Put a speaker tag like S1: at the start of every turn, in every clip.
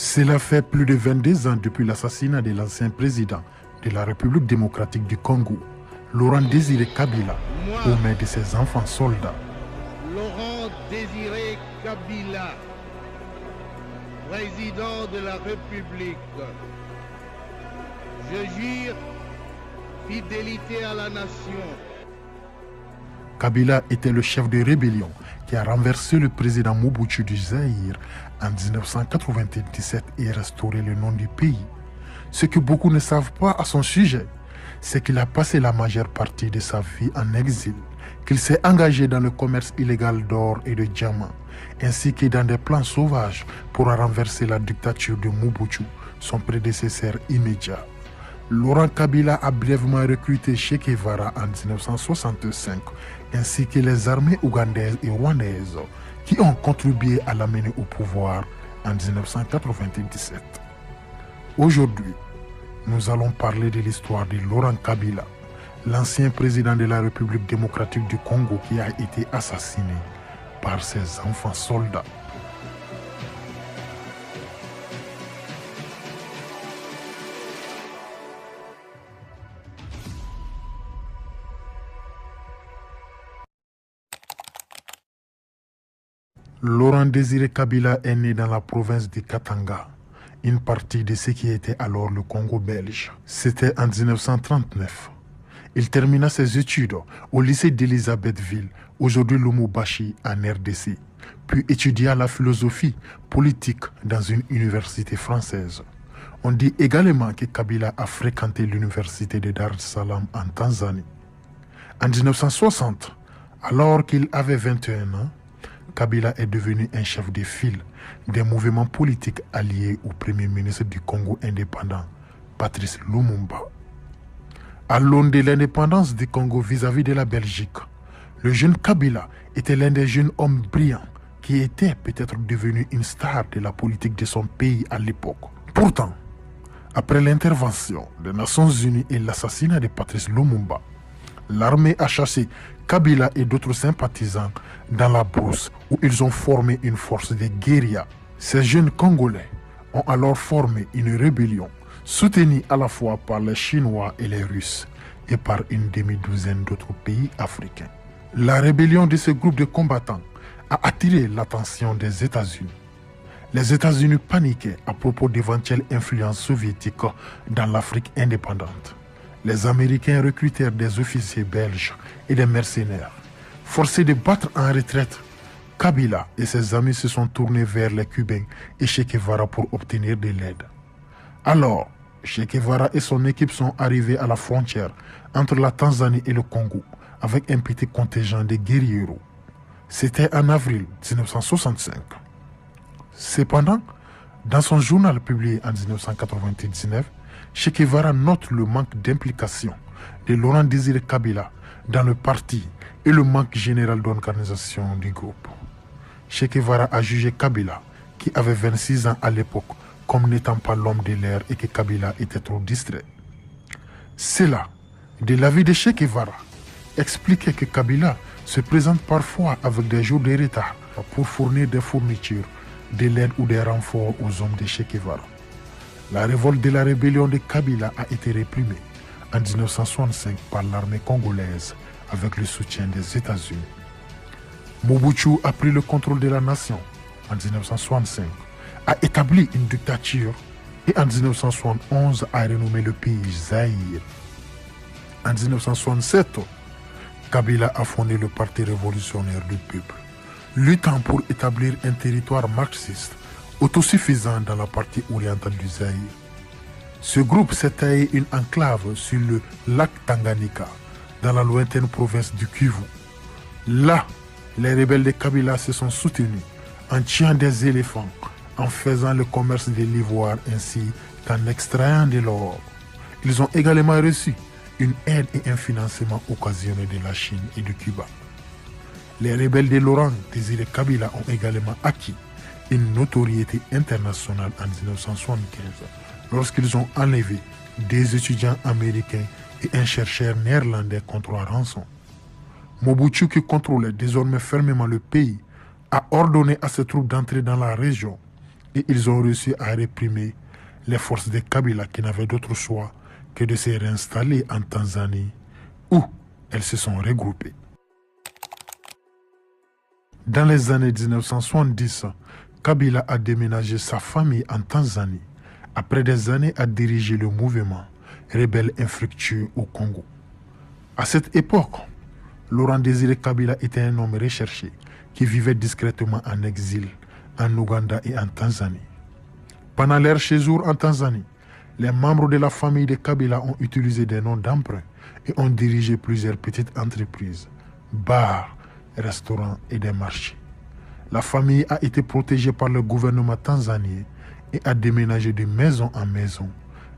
S1: Cela fait plus de 22 ans depuis l'assassinat de l'ancien président de la République démocratique du Congo, Laurent Désiré Kabila, aux mains de ses enfants soldats.
S2: Laurent Désiré Kabila, président de la République, je jure fidélité à la nation.
S1: Kabila était le chef de rébellion qui a renversé le président Mobutu du Zaïre en 1997 et restauré le nom du pays. Ce que beaucoup ne savent pas à son sujet, c'est qu'il a passé la majeure partie de sa vie en exil, qu'il s'est engagé dans le commerce illégal d'or et de diamants, ainsi que dans des plans sauvages pour renverser la dictature de Mobutu, son prédécesseur immédiat. Laurent Kabila a brièvement recruté Che Guevara en 1965, ainsi que les armées ougandaises et rwandaises qui ont contribué à l'amener au pouvoir en 1997. Aujourd'hui, nous allons parler de l'histoire de Laurent Kabila, l'ancien président de la République démocratique du Congo qui a été assassiné par ses enfants soldats. Laurent Désiré Kabila est né dans la province de Katanga, une partie de ce qui était alors le Congo belge. C'était en 1939. Il termina ses études au lycée d'Elisabethville, aujourd'hui Lubumbashi, en RDC, puis étudia la philosophie politique dans une université française. On dit également que Kabila a fréquenté l'université de Dar es Salaam en Tanzanie. En 1960, alors qu'il avait 21 ans, Kabila est devenu un chef de file des mouvements politiques alliés au premier ministre du Congo indépendant, Patrice Lumumba. À l'aune de l'indépendance du Congo vis-à-vis de la Belgique, le jeune Kabila était l'un des jeunes hommes brillants qui était peut-être devenu une star de la politique de son pays à l'époque. Pourtant, après l'intervention des Nations Unies et l'assassinat de Patrice Lumumba, l'armée a chassé Kabila et d'autres sympathisants dans la brousse où ils ont formé une force de guérilla. Ces jeunes Congolais ont alors formé une rébellion soutenue à la fois par les Chinois et les Russes et par une demi-douzaine d'autres pays africains. La rébellion de ce groupe de combattants a attiré l'attention des États-Unis. Les États-Unis paniquaient à propos d'éventuelles influences soviétiques dans l'Afrique indépendante. Les Américains recrutèrent des officiers belges et des mercenaires. Forcés de battre en retraite, Kabila et ses amis se sont tournés vers les Cubains et Che Guevara pour obtenir de l'aide. Alors, Che Guevara et son équipe sont arrivés à la frontière entre la Tanzanie et le Congo avec un petit contingent de guérilleros. C'était en avril 1965. Cependant, dans son journal publié en 1999, Che Guevara note le manque d'implication de Laurent Désiré Kabila dans le parti et le manque général d'organisation du groupe. Che Guevara a jugé Kabila, qui avait 26 ans à l'époque, comme n'étant pas l'homme de l'air et que Kabila était trop distrait. Cela, de l'avis de Che Guevara, expliquait que Kabila se présente parfois avec des jours de retard pour fournir des fournitures, de l'aide ou des renforts aux hommes de Che Guevara. La révolte de la rébellion de Kabila a été réprimée en 1965 par l'armée congolaise avec le soutien des États-Unis. Mobutu a pris le contrôle de la nation en 1965, a établi une dictature et en 1971 a renommé le pays Zaïre. En 1967, Kabila a fondé le Parti révolutionnaire du peuple, luttant pour établir un territoire marxiste autosuffisant dans la partie orientale du Zaïre. Ce groupe s'est taillé une enclave sur le lac Tanganyika, dans la lointaine province du Kivu. Là, les rebelles de Kabila se sont soutenus en tuant des éléphants, en faisant le commerce de l'ivoire ainsi qu'en extrayant de l'or. Ils ont également reçu une aide et un financement occasionné de la Chine et de Cuba. Les rebelles de Laurent Désiré Kabila ont également acquis une notoriété internationale en 1975 lorsqu'ils ont enlevé des étudiants américains et un chercheur néerlandais contre la rançon. Mobutu, qui contrôlait désormais fermement le pays, a ordonné à ses troupes d'entrer dans la région et ils ont réussi à réprimer les forces de Kabila qui n'avaient d'autre choix que de se réinstaller en Tanzanie où elles se sont regroupées. Dans les années 1970, Kabila a déménagé sa famille en Tanzanie après des années à diriger le mouvement rebelle infructueux au Congo. À cette époque, Laurent Désiré Kabila était un homme recherché qui vivait discrètement en exil en Ouganda et en Tanzanie. Pendant leur séjour en Tanzanie, les membres de la famille de Kabila ont utilisé des noms d'emprunt et ont dirigé plusieurs petites entreprises, bars, restaurants et des marchés. La famille a été protégée par le gouvernement tanzanien et a déménagé de maison en maison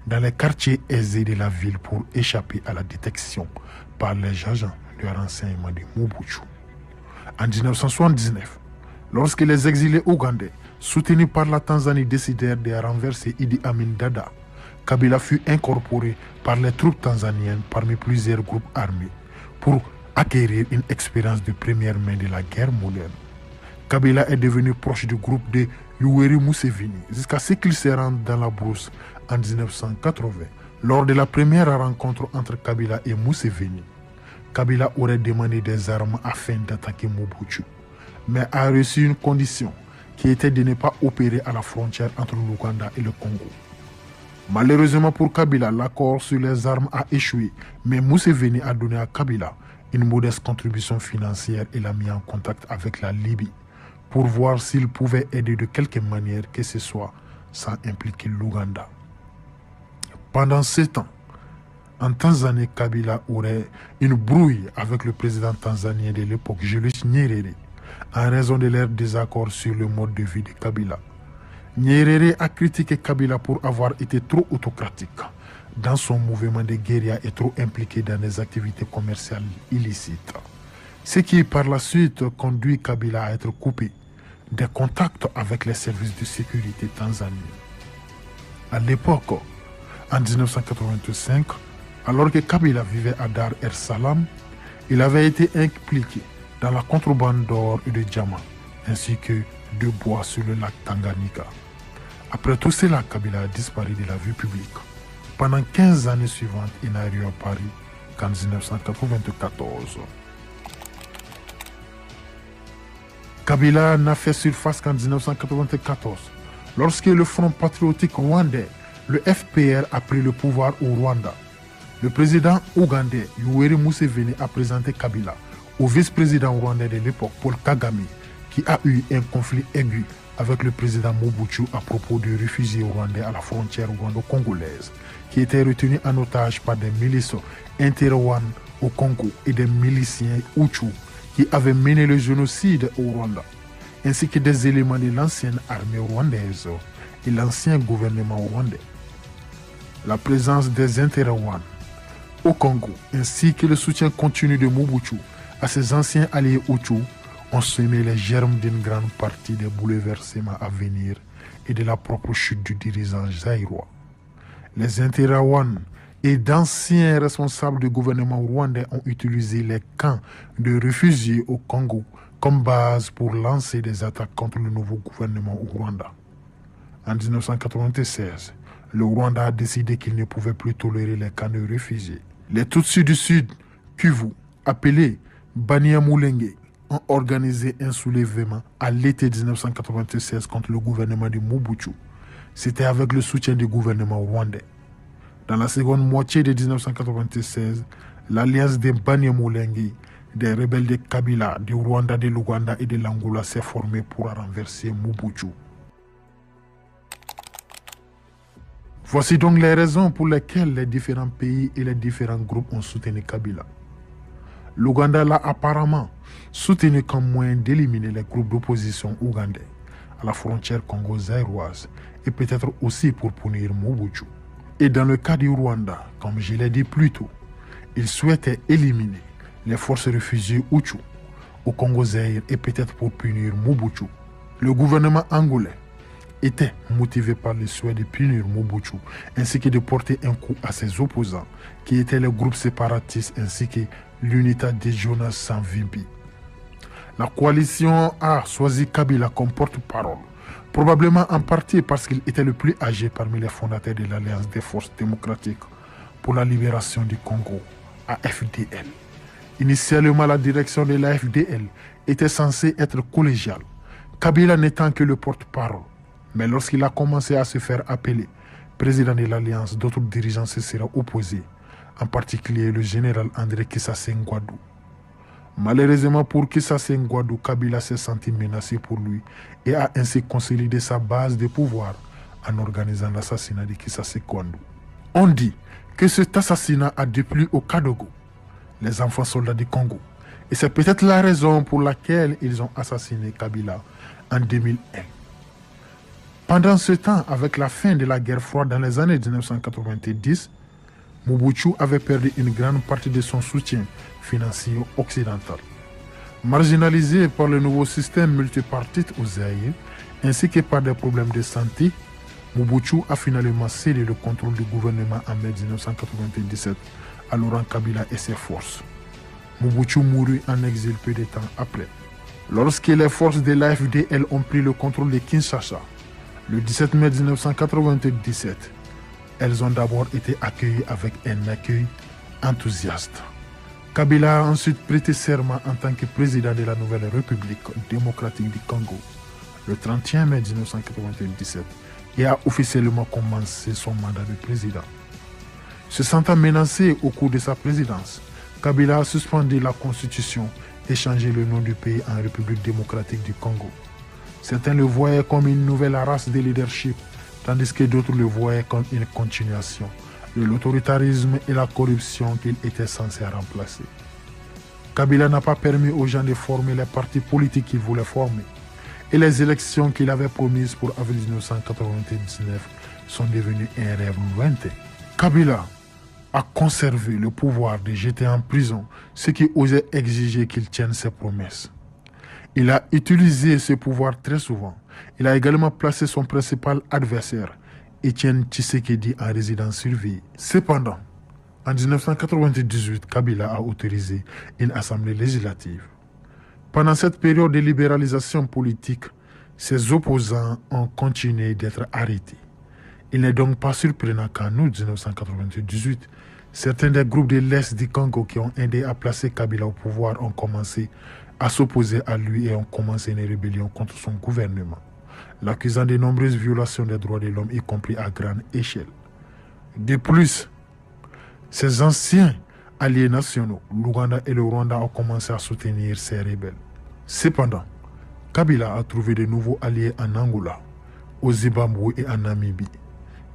S1: dans les quartiers aisés de la ville pour échapper à la détection par les agents de renseignement de Mobutu. En 1979, lorsque les exilés ougandais, soutenus par la Tanzanie, décidèrent de renverser Idi Amin Dada, Kabila fut incorporé par les troupes tanzaniennes parmi plusieurs groupes armés pour acquérir une expérience de première main de la guerre moderne. Kabila est devenu proche du groupe de Yoweri Museveni jusqu'à ce qu'il se rende dans la brousse en 1980 lors de la première rencontre entre Kabila et Museveni. Kabila aurait demandé des armes afin d'attaquer Mobutu, mais a reçu une condition qui était de ne pas opérer à la frontière entre l'Ouganda et le Congo. Malheureusement pour Kabila, l'accord sur les armes a échoué, mais Museveni a donné à Kabila une modeste contribution financière et l'a mis en contact avec la Libye pour voir s'il pouvait aider de quelque manière que ce soit sans impliquer l'Ouganda. Pendant 7 ans, en Tanzanie, Kabila aurait une brouille avec le président tanzanien de l'époque, Julius Nyerere, en raison de leur désaccord sur le mode de vie de Kabila. Nyerere a critiqué Kabila pour avoir été trop autocratique dans son mouvement de guérilla et trop impliqué dans des activités commerciales illicites. Ce qui par la suite conduit Kabila à être coupé des contacts avec les services de sécurité tanzaniens. À l'époque, en 1985, alors que Kabila vivait à Dar es Salaam, il avait été impliqué dans la contrebande d'or et de diamants, ainsi que de bois sur le lac Tanganyika. Après tout cela, Kabila a disparu de la vue publique. Pendant 15 années suivantes, il n'a réapparu qu'en 1994. Kabila n'a fait surface qu'en 1994, lorsque le Front patriotique rwandais, le FPR, a pris le pouvoir au Rwanda. Le président ougandais Yoweri Museveni a présenté Kabila au vice-président rwandais de l'époque, Paul Kagame, qui a eu un conflit aigu avec le président Mobutu à propos de réfugiés rwandais à la frontière rwando-congolaise, qui étaient retenus en otage par des milices inter-Rwandais au Congo et des miliciens Hutu qui avaient mené le génocide au Rwanda, ainsi que des éléments de l'ancienne armée rwandaise et l'ancien gouvernement rwandais. La présence des inter-Rwandais au Congo, ainsi que le soutien continu de Mobutu à ses anciens alliés Hutu, ont semé les germes d'une grande partie des bouleversements à venir et de la propre chute du dirigeant zaïrois. Les inter-Rwandais et d'anciens responsables du gouvernement rwandais ont utilisé les camps de réfugiés au Congo comme base pour lancer des attaques contre le nouveau gouvernement au Rwanda. En 1996, le Rwanda a décidé qu'il ne pouvait plus tolérer les camps de réfugiés. Les Tutsis du Sud, Kivu, appelés Banyamulenge, ont organisé un soulèvement à l'été 1996 contre le gouvernement de Mobutu. C'était avec le soutien du gouvernement rwandais. Dans la seconde moitié de 1996, l'alliance des Banyamulenge, des rebelles de Kabila, du Rwanda, de l'Ouganda et de l'Angola s'est formée pour renverser Mobutu. Voici donc les raisons pour lesquelles les différents pays et les différents groupes ont soutenu Kabila. L'Ouganda l'a apparemment soutenu comme moyen d'éliminer les groupes d'opposition ougandais à la frontière congo-zaïroise et peut-être aussi pour punir Mobutu. Et dans le cas du Rwanda, comme je l'ai dit plus tôt, il souhaitait éliminer les forces réfugiées Hutu au Congo-Zaïre et peut-être pour punir Mobutu. Le gouvernement angolais était motivé par le souhait de punir Mobutu ainsi que de porter un coup à ses opposants qui étaient les groupes séparatistes ainsi que l'unité de Jonas Savimbi. La coalition a choisi Kabila comme porte-parole Probablement en partie parce qu'il était le plus âgé parmi les fondateurs de l'Alliance des forces démocratiques pour la libération du Congo, AFDL. Initialement, la direction de l'AFDL était censée être collégiale, Kabila n'étant que le porte-parole. Mais lorsqu'il a commencé à se faire appeler président de l'Alliance, d'autres dirigeants se seraient opposés, en particulier le général André Kissase Ngwadou. Malheureusement pour Kissase Ngwadou, Kabila s'est senti menacé pour lui et a ainsi consolidé sa base de pouvoir en organisant l'assassinat de Kissase Ngwadou. On dit que cet assassinat a déplu au Kadogo, les enfants soldats du Congo. Et c'est peut-être la raison pour laquelle ils ont assassiné Kabila en 2001. Pendant ce temps, avec la fin de la guerre froide dans les années 1990, Mobutu avait perdu une grande partie de son soutien financier occidental. Marginalisé par le nouveau système multipartite au Zaïre, ainsi que par des problèmes de santé, Mobutu a finalement cédé le contrôle du gouvernement en mai 1997 à Laurent Kabila et ses forces. Mobutu mourut en exil peu de temps après. Lorsque les forces de l'AFDL ont pris le contrôle de Kinshasa, le 17 mai 1997, elles ont d'abord été accueillies avec un accueil enthousiaste. Kabila a ensuite prêté serment en tant que président de la Nouvelle République démocratique du Congo le 31 mai 1997 et a officiellement commencé son mandat de président. Se sentant menacé au cours de sa présidence, Kabila a suspendu la constitution et changé le nom du pays en République démocratique du Congo. Certains le voyaient comme une nouvelle race de leadership, tandis que d'autres le voyaient comme une continuation de l'autoritarisme et la corruption qu'il était censé remplacer. Kabila n'a pas permis aux gens de former les partis politiques qu'il voulait former, et les élections qu'il avait promises pour avril 1999 sont devenues un rêve lointain. Kabila a conservé le pouvoir de jeter en prison ceux qui osaient exiger qu'il tienne ses promesses. Il a utilisé ce pouvoir très souvent. Il a également placé son principal adversaire, Étienne Tshisekedi, en résidence surveillée. Cependant, en 1998, Kabila a autorisé une assemblée législative. Pendant cette période de libéralisation politique, ses opposants ont continué d'être arrêtés. Il n'est donc pas surprenant qu'en août 1998, certains des groupes de l'Est du Congo qui ont aidé à placer Kabila au pouvoir ont commencé à s'opposer à lui et ont commencé une rébellion contre son gouvernement, l'accusant de nombreuses violations des droits de l'homme, y compris à grande échelle. De plus, ses anciens alliés nationaux, l'Ouganda et le Rwanda, ont commencé à soutenir ces rebelles. Cependant, Kabila a trouvé de nouveaux alliés en Angola, au Zimbabwe et en Namibie,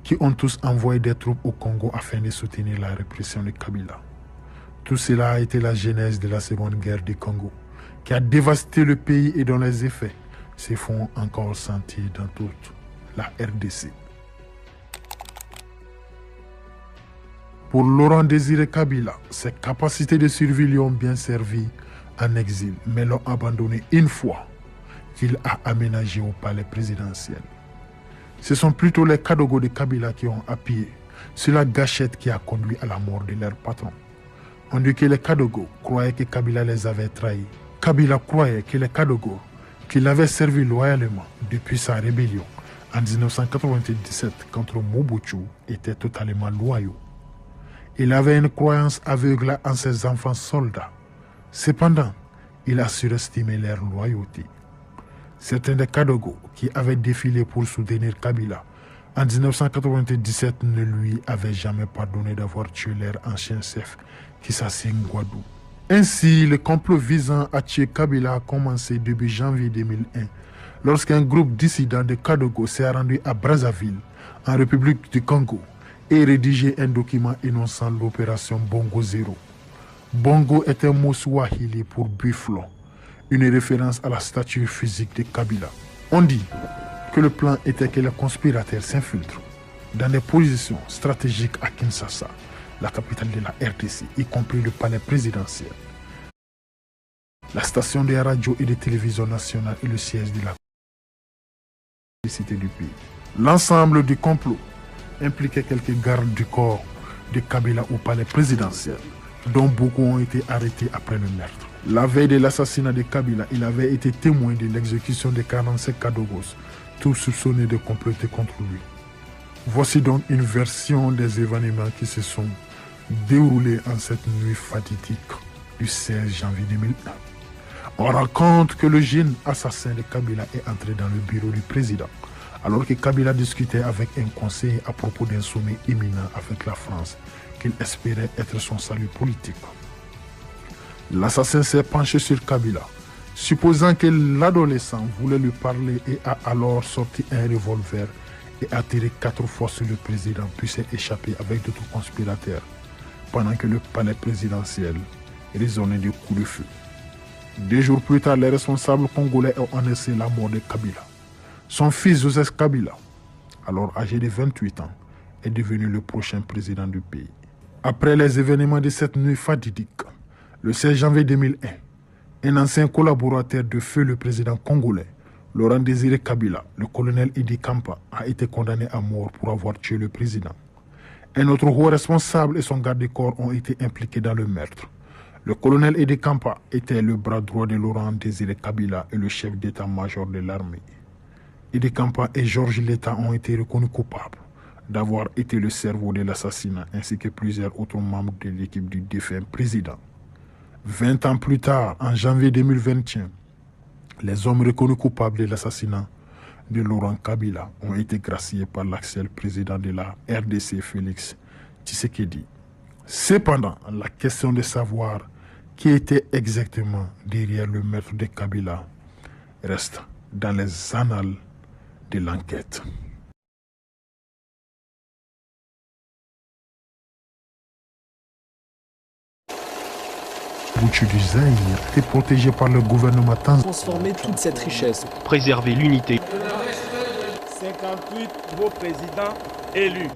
S1: qui ont tous envoyé des troupes au Congo afin de soutenir la répression de Kabila. Tout cela a été la genèse de la Seconde Guerre du Congo, qui a dévasté le pays et dont les effets se font encore sentir dans toute la RDC. Pour Laurent Désiré Kabila, ses capacités de survie lui ont bien servi en exil, mais l'ont abandonné une fois qu'il a aménagé au palais présidentiel. Ce sont plutôt les Kadogo de Kabila qui ont appuyé sur la gâchette qui a conduit à la mort de leur patron. On dit que les Kadogo croyaient que Kabila les avait trahis. Kabila croyait que les Kadogo, qui l'avaient servi loyalement depuis sa rébellion en 1997 contre Mobutu, étaient totalement loyaux. Il avait une croyance aveugle en ses enfants soldats. Cependant, il a surestimé leur loyauté. Certains des Kadogo qui avaient défilé pour soutenir Kabila en 1997 ne lui avaient jamais pardonné d'avoir tué leur ancien chef, Kissase Ngwadou. Ainsi, le complot visant à tuer Kabila a commencé début janvier 2001, lorsqu'un groupe dissident de Kadogo s'est rendu à Brazzaville, en République du Congo, et rédigé un document énonçant l'opération Bongo Zero. Bongo est un mot swahili pour buffle, une référence à la stature physique de Kabila. On dit que le plan était que les conspirateurs s'infiltrent dans des positions stratégiques à Kinshasa, la capitale de la RDC, y compris le palais présidentiel, la station de radio et de télévision nationale et le siège de la cité du pays. L'ensemble du complot impliquait quelques gardes du corps de Kabila au palais présidentiel, dont beaucoup ont été arrêtés après le meurtre. La veille de l'assassinat de Kabila, il avait été témoin de l'exécution de 45 Kadogos tous soupçonnés de comploter contre lui. Voici donc une version des événements qui se sont déroulés en cette nuit fatidique du 16 janvier 2001. On raconte que le jeune assassin de Kabila est entré dans le bureau du président, alors que Kabila discutait avec un conseiller à propos d'un sommet imminent avec la France, qu'il espérait être son salut politique. L'assassin s'est penché sur Kabila, supposant que l'adolescent voulait lui parler et a alors sorti un revolver et a tiré 4 fois sur le président, puis s'est échappé avec d'autres conspirateurs, pendant que le palais présidentiel résonnait de coups de feu. 2 jours plus tard, les responsables congolais ont annoncé la mort de Kabila. Son fils Joseph Kabila, alors âgé de 28 ans, est devenu le prochain président du pays. Après les événements de cette nuit fatidique, le 16 janvier 2001, un ancien collaborateur de feu le président congolais, Laurent Désiré Kabila, le colonel Idi Kampa, a été condamné à mort pour avoir tué le président. Un autre haut responsable et son garde-corps ont été impliqués dans le meurtre. Le colonel Idi Kampa était le bras droit de Laurent Désiré Kabila et le chef d'état-major de l'armée. Idi Kampa et Georges Leta ont été reconnus coupables d'avoir été le cerveau de l'assassinat ainsi que plusieurs autres membres de l'équipe du défunt président. 20 ans plus tard, en janvier 2021, les hommes reconnus coupables de l'assassinat de Laurent Kabila ont été graciés par l'actuel président de la RDC, Félix Tshisekedi. Cependant, la question de savoir qui était exactement derrière le meurtre de Kabila reste dans les annales de l'enquête. Mobutu du Zaïre est protégé par le gouvernement tanzanien.
S3: Transformer toute cette richesse.
S4: Préserver l'unité.
S5: 58 nouveaux présidents élus.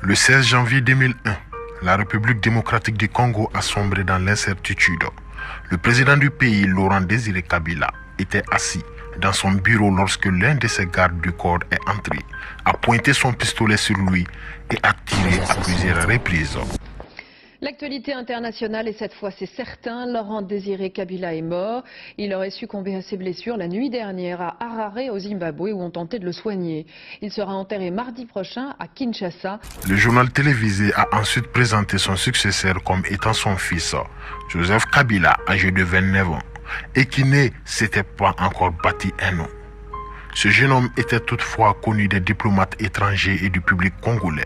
S1: Le 16 janvier 2001, la République démocratique du Congo a sombré dans l'incertitude. Le président du pays, Laurent Désiré Kabila, était assis dans son bureau lorsque l'un de ses gardes du corps est entré, a pointé son pistolet sur lui et a tiré à plusieurs reprises.
S6: L'actualité internationale, et cette fois c'est certain, Laurent Désiré Kabila est mort. Il aurait succombé à ses blessures la nuit dernière à Harare au Zimbabwe où on tentait de le soigner. Il sera enterré mardi prochain à Kinshasa.
S1: Le journal télévisé a ensuite présenté son successeur comme étant son fils, Joseph Kabila, âgé de 29 ans, et qui ne s'était pas encore bâti un nom. Ce jeune homme était toutefois connu des diplomates étrangers et du public congolais.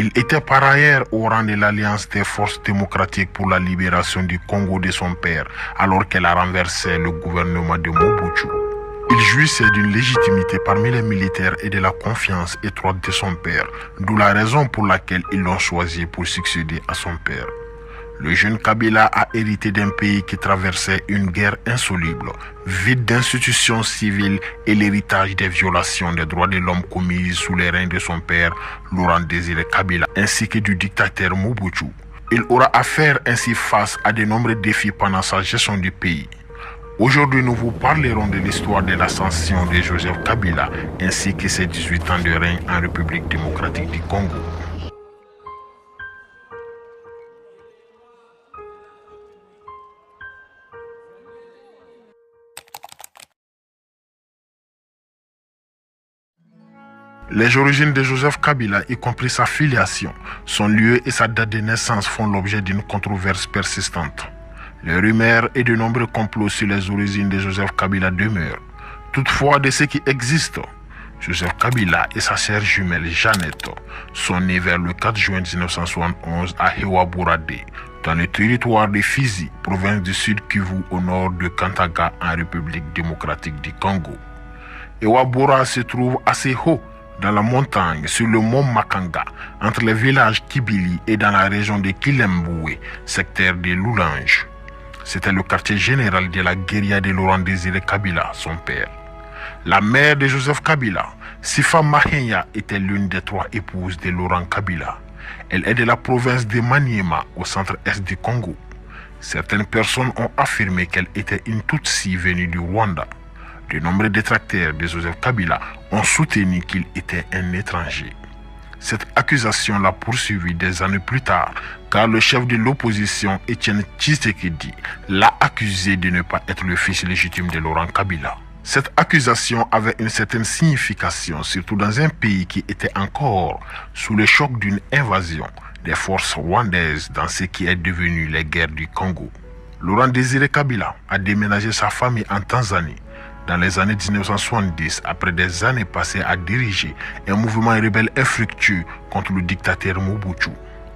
S1: Il était par ailleurs au rang de l'Alliance des forces démocratiques pour la libération du Congo de son père, alors qu'elle a renversé le gouvernement de Mobutu. Il jouissait d'une légitimité parmi les militaires et de la confiance étroite de son père, d'où la raison pour laquelle ils l'ont choisi pour succéder à son père. Le jeune Kabila a hérité d'un pays qui traversait une guerre insoluble, vide d'institutions civiles et l'héritage des violations des droits de l'homme commises sous les règnes de son père, Laurent Désiré Kabila, ainsi que du dictateur Mobutu. Il aura à faire ainsi face à de nombreux défis pendant sa gestion du pays. Aujourd'hui, nous vous parlerons de l'histoire de l'ascension de Joseph Kabila, ainsi que ses 18 ans de règne en République démocratique du Congo. Les origines de Joseph Kabila, y compris sa filiation, son lieu et sa date de naissance font l'objet d'une controverse persistante. Les rumeurs et de nombreux complots sur les origines de Joseph Kabila demeurent. Toutefois, de ce qui existe, Joseph Kabila et sa sœur jumelle Jeannette sont nés vers le 4 juin 1971 à Hewabourade, dans le territoire de Fizi, province du Sud Kivu au nord de Kantaga en République démocratique du Congo. Hewaboura se trouve assez haut dans la montagne, sur le mont Makanga, entre les villages Kibili et dans la région de Kilemboué, secteur de Loulange. C'était le quartier général de la guérilla de Laurent Désiré Kabila, son père. La mère de Joseph Kabila, Sifa Mahenya, était l'une des 3 épouses de Laurent Kabila. Elle est de la province de Maniema, au centre-est du Congo. Certaines personnes ont affirmé qu'elle était une Tutsi venue du Rwanda. De nombreux détracteurs de Joseph Kabila ont soutenu qu'il était un étranger. Cette accusation l'a poursuivi des années plus tard, car le chef de l'opposition, Étienne Tshisekedi, l'a accusé de ne pas être le fils légitime de Laurent Kabila. Cette accusation avait une certaine signification, surtout dans un pays qui était encore sous le choc d'une invasion des forces rwandaises dans ce qui est devenu les guerres du Congo. Laurent Désiré Kabila a déménagé sa famille en Tanzanie dans les années 1970 après des années passées à diriger un mouvement rebelle infructueux contre le dictateur Mobutu.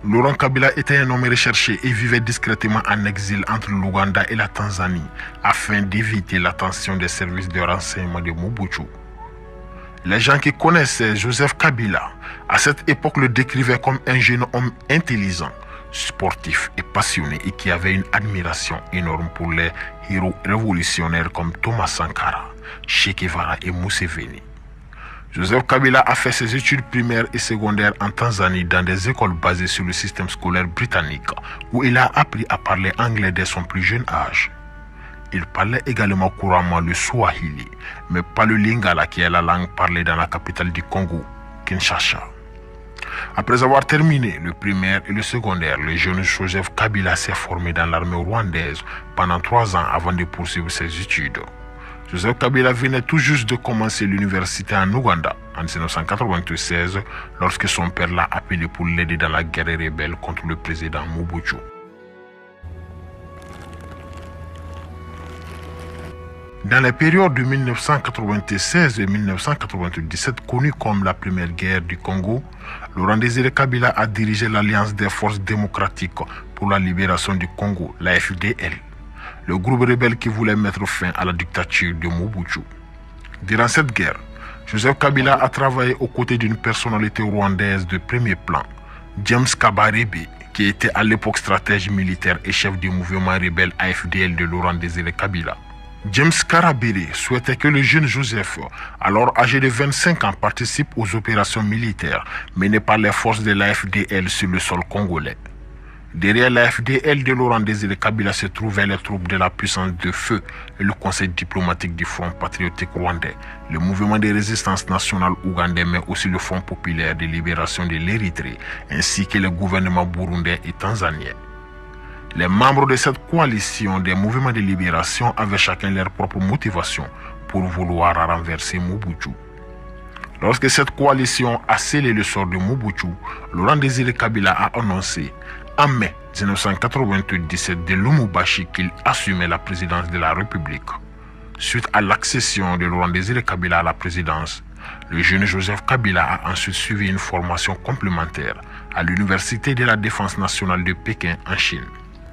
S1: Laurent Kabila était un homme recherché et vivait discrètement en exil entre l'Ouganda et la Tanzanie afin d'éviter l'attention des services de renseignement de Mobutu. Les gens qui connaissaient Joseph Kabila à cette époque le décrivaient comme un jeune homme intelligent, sportif et passionné et qui avait une admiration énorme pour les héros révolutionnaires comme Thomas Sankara, Che Guevara et Museveni. Joseph Kabila a fait ses études primaires et secondaires en Tanzanie dans des écoles basées sur le système scolaire britannique où il a appris à parler anglais dès son plus jeune âge. Il parlait également couramment le Swahili, mais pas le Lingala qui est la langue parlée dans la capitale du Congo, Kinshasa. Après avoir terminé le primaire et le secondaire, le jeune Joseph Kabila s'est formé dans l'armée rwandaise pendant 3 ans avant de poursuivre ses études. Joseph Kabila venait tout juste de commencer l'université en Ouganda en 1996 lorsque son père l'a appelé pour l'aider dans la guerre rebelle contre le président Mobutu. Dans les périodes de 1996 et 1997, connues comme la première guerre du Congo, Laurent Désiré Kabila a dirigé l'Alliance des forces démocratiques pour la libération du Congo, l'AFDL, le groupe rebelle qui voulait mettre fin à la dictature de Mobutu. Durant cette guerre, Joseph Kabila a travaillé aux côtés d'une personnalité rwandaise de premier plan, James Kabarebe, qui était à l'époque stratège militaire et chef du mouvement rebelle AFDL de Laurent Désiré Kabila. James Kabarebe souhaitait que le jeune Joseph, alors âgé de 25 ans, participe aux opérations militaires menées par les forces de l'AFDL sur le sol congolais. Derrière l'AFDL de Laurent Désiré Kabila se trouvaient les troupes de la puissance de feu et le conseil diplomatique du Front patriotique rwandais, le mouvement de résistance nationale ougandais, mais aussi le Front populaire de libération de l'Érythrée, ainsi que le gouvernement burundais et tanzanien. Les membres de cette coalition des mouvements de libération avaient chacun leur propre motivation pour vouloir renverser Mobutu. Lorsque cette coalition a scellé le sort de Mobutu, Laurent Désiré Kabila a annoncé en mai 1997 de Lubumbashi qu'il assumait la présidence de la République. Suite à l'accession de Laurent Désiré Kabila à la présidence, le jeune Joseph Kabila a ensuite suivi une formation complémentaire à l'Université de la Défense nationale de Pékin en Chine.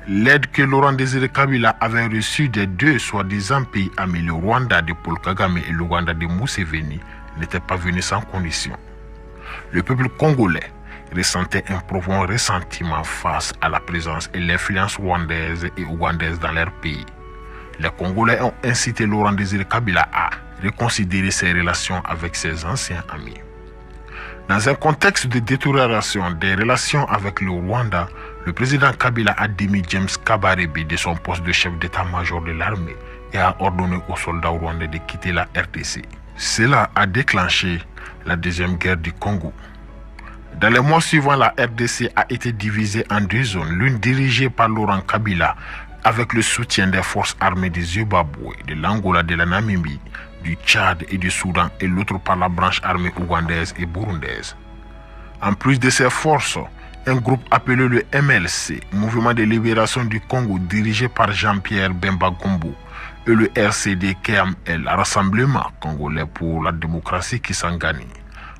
S1: L'aide que Laurent Désiré Kabila avait reçue des deux soi-disant pays amis, le Rwanda de Paul Kagame et l'Ouganda de Museveni, n'était pas venue sans condition. Le peuple congolais ressentait un profond ressentiment face à la présence et l'influence rwandaise et ougandaise dans leur pays. Les Congolais ont incité Laurent Désiré Kabila à reconsidérer ses relations avec ses anciens amis. Dans un contexte de détérioration des relations avec le Rwanda, le président Kabila a démis James Kabarebe de son poste de chef d'état-major de l'armée et a ordonné aux soldats rwandais de quitter la RDC. Cela a déclenché la deuxième guerre du Congo. Dans les mois suivants, la RDC a été divisée en deux zones, l'une dirigée par Laurent Kabila avec le soutien des forces armées du Zimbabwe, de l'Angola, de la Namibie, du Tchad et du Soudan, et l'autre par la branche armée ougandaise et burundaise. En plus de ces forces, un groupe appelé le MLC, Mouvement de libération du Congo, dirigé par Jean-Pierre Bemba Gombo, et le RCD-KML, Rassemblement congolais pour la démocratie Kisangani,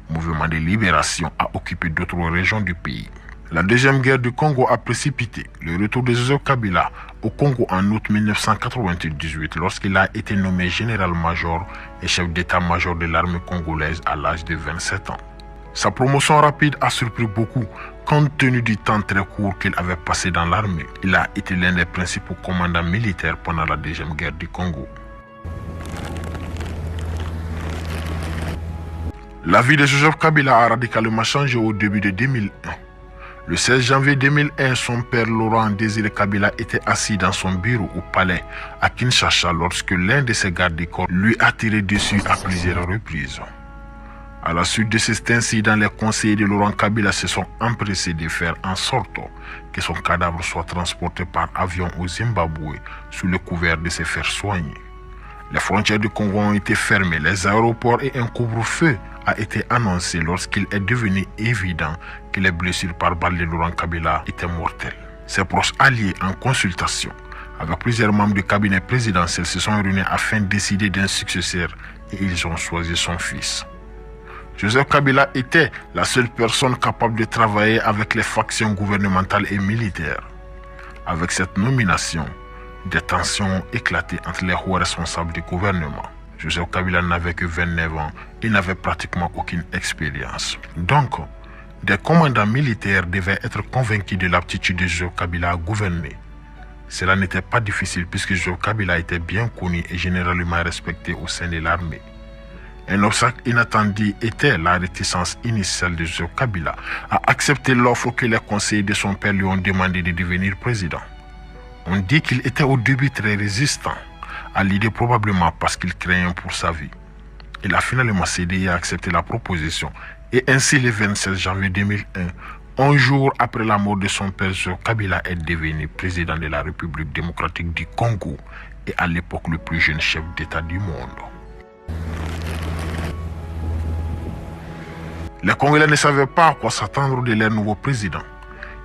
S1: Mouvement de libération, a occupé d'autres régions du pays. La deuxième guerre du Congo a précipité le retour de Joseph Kabila au Congo en août 1998 lorsqu'il a été nommé général-major et chef d'état-major de l'armée congolaise à l'âge de 27 ans. Sa promotion rapide a surpris beaucoup compte tenu du temps très court qu'il avait passé dans l'armée. Il a été l'un des principaux commandants militaires pendant la deuxième guerre du Congo. La vie de Joseph Kabila a radicalement changé au début de 2001. Le 16 janvier 2001, son père Laurent Désiré Kabila était assis dans son bureau au palais à Kinshasa lorsque l'un de ses gardes du corps lui a tiré dessus à plusieurs reprises. À la suite de cet incident, les conseillers de Laurent Kabila se sont empressés de faire en sorte que son cadavre soit transporté par avion au Zimbabwe sous le couvert de se faire soigner. Les frontières du Congo ont été fermées, les aéroports et un couvre-feu a été annoncé lorsqu'il est devenu évident que les blessures par balle de Laurent Kabila étaient mortelles. Ses proches alliés en consultation avec plusieurs membres du cabinet présidentiel se sont réunis afin de décider d'un successeur et ils ont choisi son fils. Joseph Kabila était la seule personne capable de travailler avec les factions gouvernementales et militaires. Avec cette nomination, des tensions ont éclaté entre les hauts responsables du gouvernement. Joseph Kabila n'avait que 29 ans, il n'avait pratiquement aucune expérience. Donc, des commandants militaires devaient être convaincus de l'aptitude de Joseph Kabila à gouverner. Cela n'était pas difficile puisque Joseph Kabila était bien connu et généralement respecté au sein de l'armée. Un obstacle inattendu était la réticence initiale de Joseph Kabila à accepter l'offre que les conseillers de son père lui ont demandé de devenir président. On dit qu'il était au début très résistant à l'idée, probablement parce qu'il craignait pour sa vie. Il a finalement cédé et a accepté la proposition. Et ainsi, le 27 janvier 2001, 11 jours après la mort de son père, Joseph Kabila est devenu président de la République démocratique du Congo et à l'époque le plus jeune chef d'État du monde. Les Congolais ne savaient pas à quoi s'attendre de leur nouveau président.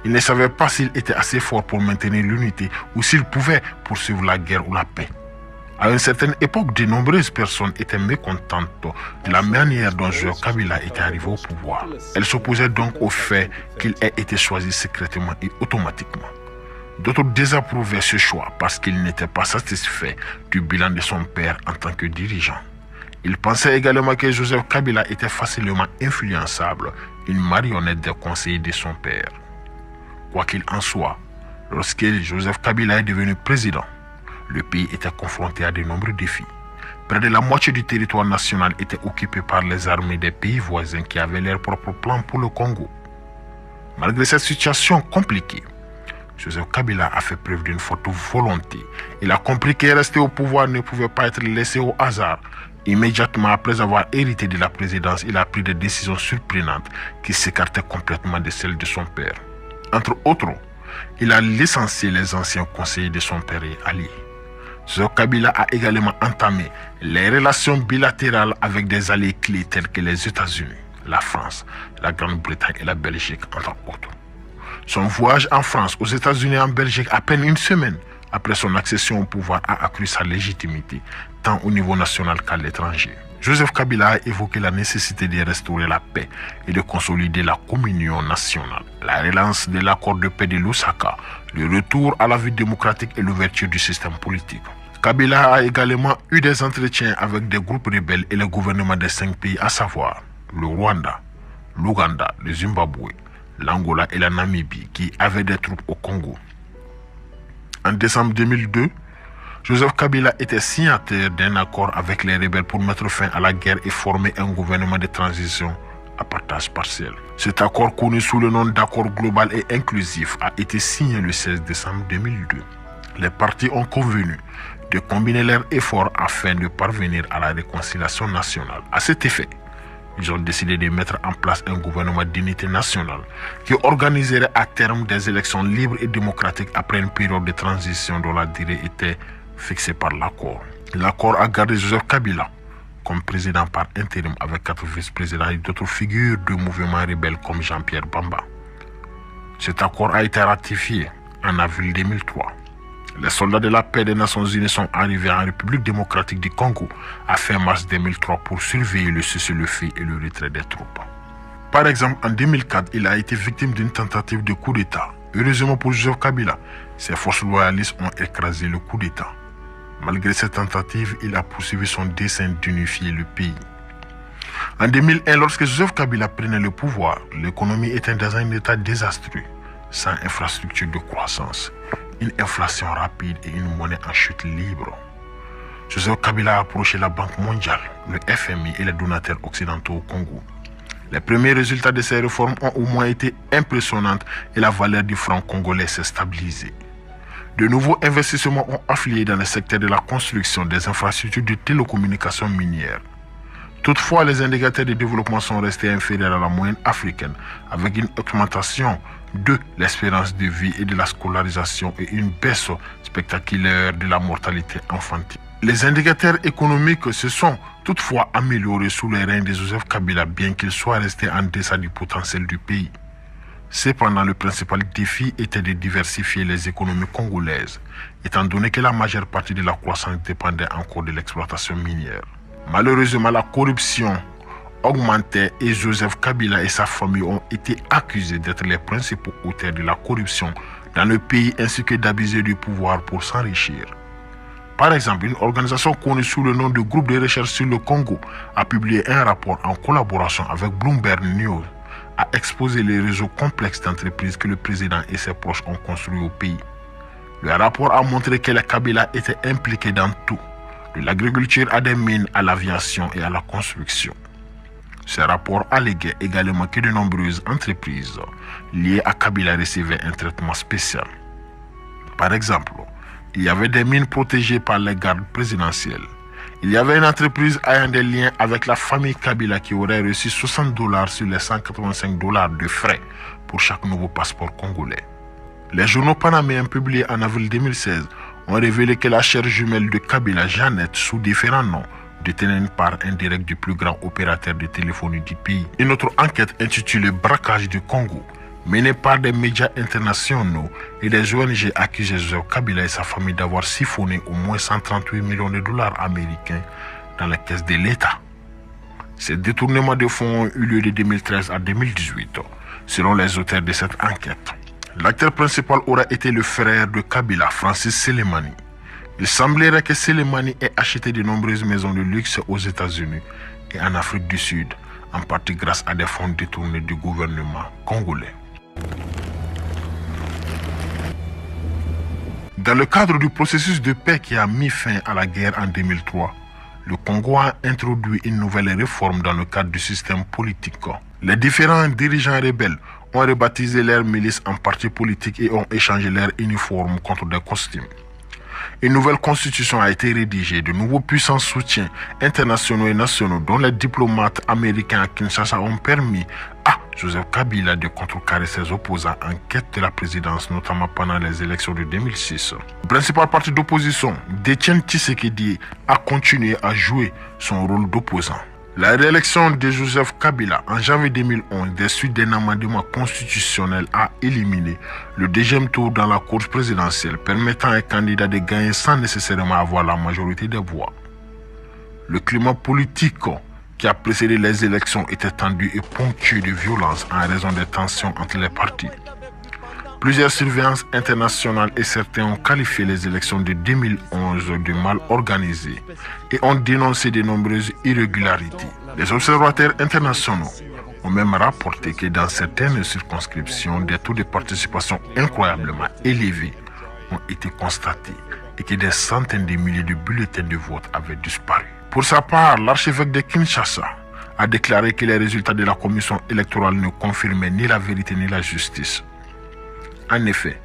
S1: Ils ne savaient pas s'il était assez fort pour maintenir l'unité ou s'il pouvait poursuivre la guerre ou la paix. À une certaine époque, de nombreuses personnes étaient mécontentes de la manière dont Joseph Kabila était arrivé au pouvoir. Elles s'opposaient donc au fait qu'il ait été choisi secrètement et automatiquement. D'autres désapprouvaient ce choix parce qu'ils n'étaient pas satisfaits du bilan de son père en tant que dirigeant. Ils pensaient également que Joseph Kabila était facilement influençable, une marionnette des conseillers de son père. Quoi qu'il en soit, lorsque Joseph Kabila est devenu président, le pays était confronté à de nombreux défis. Près de la moitié du territoire national était occupé par les armées des pays voisins qui avaient leurs propres plans pour le Congo. Malgré cette situation compliquée, Joseph Kabila a fait preuve d'une forte volonté. Il a compris que rester au pouvoir ne pouvait pas être laissé au hasard. Immédiatement après avoir hérité de la présidence, il a pris des décisions surprenantes qui s'écartaient complètement de celles de son père. Entre autres, il a licencié les anciens conseillers de son père et alliés. Joseph Kabila a également entamé les relations bilatérales avec des alliés clés tels que les États-Unis, la France, la Grande-Bretagne et la Belgique, entre autres. Son voyage en France, aux États-Unis et en Belgique, à peine une semaine après son accession au pouvoir, a accru sa légitimité, tant au niveau national qu'à l'étranger. Joseph Kabila a évoqué la nécessité de restaurer la paix et de consolider la communion nationale, la relance de l'accord de paix de Lusaka, le retour à la vie démocratique et l'ouverture du système politique. Kabila a également eu des entretiens avec des groupes rebelles et le gouvernement des 5 pays, à savoir le Rwanda, l'Ouganda, le Zimbabwe, l'Angola et la Namibie, qui avaient des troupes au Congo. En décembre 2002, Joseph Kabila était signataire d'un accord avec les rebelles pour mettre fin à la guerre et former un gouvernement de transition à partage partiel. Cet accord, connu sous le nom d'accord global et inclusif, a été signé le 16 décembre 2002. Les partis ont convenu de combiner leurs efforts afin de parvenir à la réconciliation nationale. À cet effet, ils ont décidé de mettre en place un gouvernement d'unité nationale qui organiserait à terme des élections libres et démocratiques après une période de transition dont la durée était fixée par l'accord. L'accord a gardé Joseph Kabila comme président par intérim avec 4 vice-présidents et d'autres figures de mouvements rebelles comme Jean-Pierre Bamba. Cet accord a été ratifié en avril 2003. Les soldats de la paix des Nations Unies sont arrivés en République démocratique du Congo à fin mars 2003 pour surveiller le cessez-le-feu et le retrait des troupes. Par exemple, en 2004, il a été victime d'une tentative de coup d'État. Heureusement pour Joseph Kabila, ses forces loyalistes ont écrasé le coup d'État. Malgré cette tentative, il a poursuivi son dessein d'unifier le pays. En 2001, lorsque Joseph Kabila prenait le pouvoir, l'économie était dans un état désastreux, sans infrastructure de croissance, une inflation rapide et une monnaie en chute libre. Joseph Kabila a approché la Banque mondiale, le FMI et les donateurs occidentaux au Congo. Les premiers résultats de ces réformes ont au moins été impressionnants et la valeur du franc congolais s'est stabilisée. De nouveaux investissements ont afflué dans le secteur de la construction des infrastructures de télécommunications minières. Toutefois, les indicateurs de développement sont restés inférieurs à la moyenne africaine, avec une augmentation de l'espérance de vie et de la scolarisation et une baisse spectaculaire de la mortalité infantile. Les indicateurs économiques se sont toutefois améliorés sous les règne de Joseph Kabila, bien qu'ils soient restés en deçà du potentiel du pays. Cependant, le principal défi était de diversifier les économies congolaises, étant donné que la majeure partie de la croissance dépendait encore de l'exploitation minière. Malheureusement, la corruption augmentait et Joseph Kabila et sa famille ont été accusés d'être les principaux auteurs de la corruption dans le pays ainsi que d'abuser du pouvoir pour s'enrichir. Par exemple, une organisation connue sous le nom de Groupe de recherche sur le Congo a publié un rapport en collaboration avec Bloomberg News, a exposé les réseaux complexes d'entreprises que le président et ses proches ont construits au pays. Le rapport a montré que les Kabila étaient impliqués dans tout, de l'agriculture à des mines, à l'aviation et à la construction. Ce rapport alléguait également que de nombreuses entreprises liées à Kabila recevaient un traitement spécial. Par exemple, il y avait des mines protégées par les gardes présidentiels. Il y avait une entreprise ayant des liens avec la famille Kabila qui aurait reçu $60 sur les $185 de frais pour chaque nouveau passeport congolais. Les journaux panaméens publiés en avril 2016 ont révélé que la chère jumelle de Kabila, Jeannette, sous différents noms, détenait une part indirecte du plus grand opérateur de téléphonie du pays. Une autre enquête intitulée Braquage du Congo, menée par des médias internationaux et des ONG, accusait Joseph Kabila et sa famille d'avoir siphonné au moins $138 millions américains dans la caisse de l'État. Ces détournements de fonds ont eu lieu de 2013 à 2018, selon les auteurs de cette enquête. L'acteur principal aura été le frère de Kabila, Francis Selemani. Il semblerait que Selemani ait acheté de nombreuses maisons de luxe aux États-Unis et en Afrique du Sud, en partie grâce à des fonds détournés du gouvernement congolais. Dans le cadre du processus de paix qui a mis fin à la guerre en 2003, le Congo a introduit une nouvelle réforme dans le cadre du système politique. Les différents dirigeants rebelles ont rebaptisé leurs milices en partis politiques et ont échangé leurs uniformes contre des costumes. Une nouvelle constitution a été rédigée, de nouveaux puissants soutiens internationaux et nationaux, dont les diplomates américains à Kinshasa, ont permis à Joseph Kabila de contrecarrer ses opposants en quête de la présidence, notamment pendant les élections de 2006. Le principal parti d'opposition, Déthié Tshisekedi, a continué à jouer son rôle d'opposant. La réélection de Joseph Kabila en janvier 2011, des suites d'un amendement constitutionnel, a éliminé le deuxième tour dans la course présidentielle, permettant à un candidat de gagner sans nécessairement avoir la majorité des voix. Le climat politique qui a précédé les élections était tendu et ponctué de violence en raison des tensions entre les partis. Plusieurs surveillances internationales et certains ont qualifié les élections de 2011 de mal organisées et ont dénoncé de nombreuses irrégularités. Les observateurs internationaux ont même rapporté que dans certaines circonscriptions, des taux de participation incroyablement élevés ont été constatés et que des centaines de milliers de bulletins de vote avaient disparu. Pour sa part, l'archevêque de Kinshasa a déclaré que les résultats de la commission électorale ne confirmaient ni la vérité ni la justice. En effet,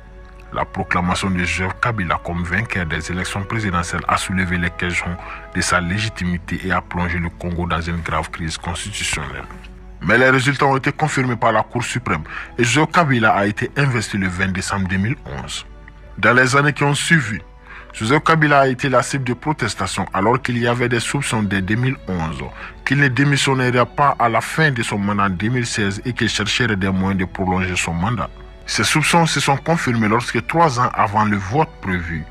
S1: la proclamation de Joseph Kabila comme vainqueur des élections présidentielles a soulevé les questions de sa légitimité et a plongé le Congo dans une grave crise constitutionnelle. Mais les résultats ont été confirmés par la Cour suprême et Joseph Kabila a été investi le 20 décembre 2011. Dans les années qui ont suivi, Joseph Kabila a été la cible de protestations alors qu'il y avait des soupçons dès 2011 qu'il ne démissionnerait pas à la fin de son mandat en 2016 et qu'il chercherait des moyens de prolonger son mandat. Ces soupçons se sont confirmés lorsque 3 ans avant le vote prévu,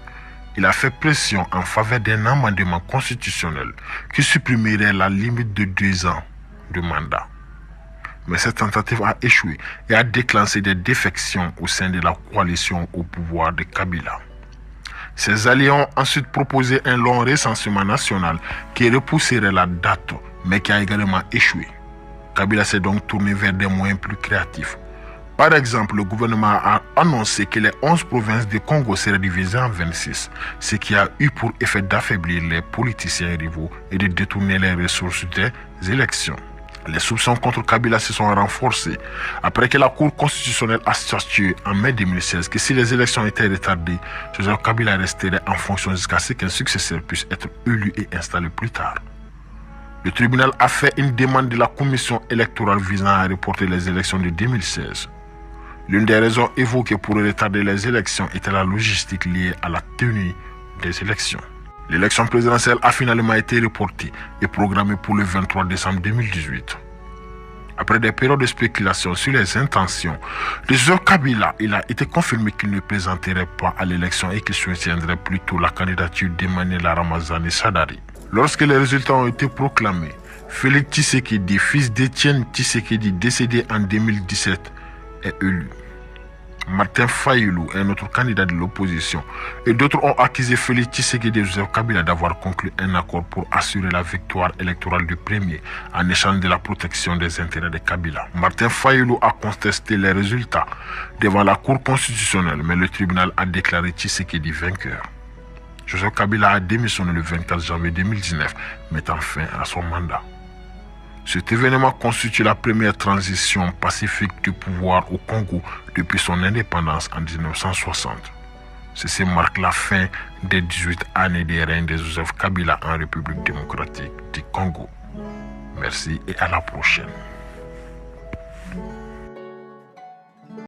S1: il a fait pression en faveur d'un amendement constitutionnel qui supprimerait la limite de 2 ans de mandat. Mais cette tentative a échoué et a déclenché des défections au sein de la coalition au pouvoir de Kabila. Ses alliés ont ensuite proposé un long recensement national qui repousserait la date, mais qui a également échoué. Kabila s'est donc tourné vers des moyens plus créatifs. Par exemple, le gouvernement a annoncé que les 11 provinces du Congo seraient divisées en 26, ce qui a eu pour effet d'affaiblir les politiciens rivaux et de détourner les ressources des élections. Les soupçons contre Kabila se sont renforcés après que la Cour constitutionnelle a statué en mai 2016 que si les élections étaient retardées, Joseph Kabila resterait en fonction jusqu'à ce qu'un successeur puisse être élu et installé plus tard. Le tribunal a fait une demande de la commission électorale visant à reporter les élections de 2016. L'une des raisons évoquées pour retarder les élections était la logistique liée à la tenue des élections. L'élection présidentielle a finalement été reportée et programmée pour le 23 décembre 2018. Après des périodes de spéculation sur les intentions de Joseph Kabila, il a été confirmé qu'il ne présenterait pas à l'élection et qu'il soutiendrait plutôt la candidature d'Emmanuel Ramazani Shadari. Lorsque les résultats ont été proclamés, Félix Tshisekedi, fils d'Étienne Tshisekedi, décédé en 2017, est élu. Martin Fayulu, un autre candidat de l'opposition, et d'autres ont accusé Félix Tshisekedi et Joseph Kabila d'avoir conclu un accord pour assurer la victoire électorale du premier en échange de la protection des intérêts de Kabila. Martin Fayulu a contesté les résultats devant la Cour constitutionnelle, mais le tribunal a déclaré Tshisekedi vainqueur. Joseph Kabila a démissionné le 24 janvier 2019, mettant fin à son mandat. Cet événement constitue la première transition pacifique du pouvoir au Congo depuis son indépendance en 1960. Ceci marque la fin des 18 années de règne de Joseph Kabila en République démocratique du Congo. Merci et à la prochaine.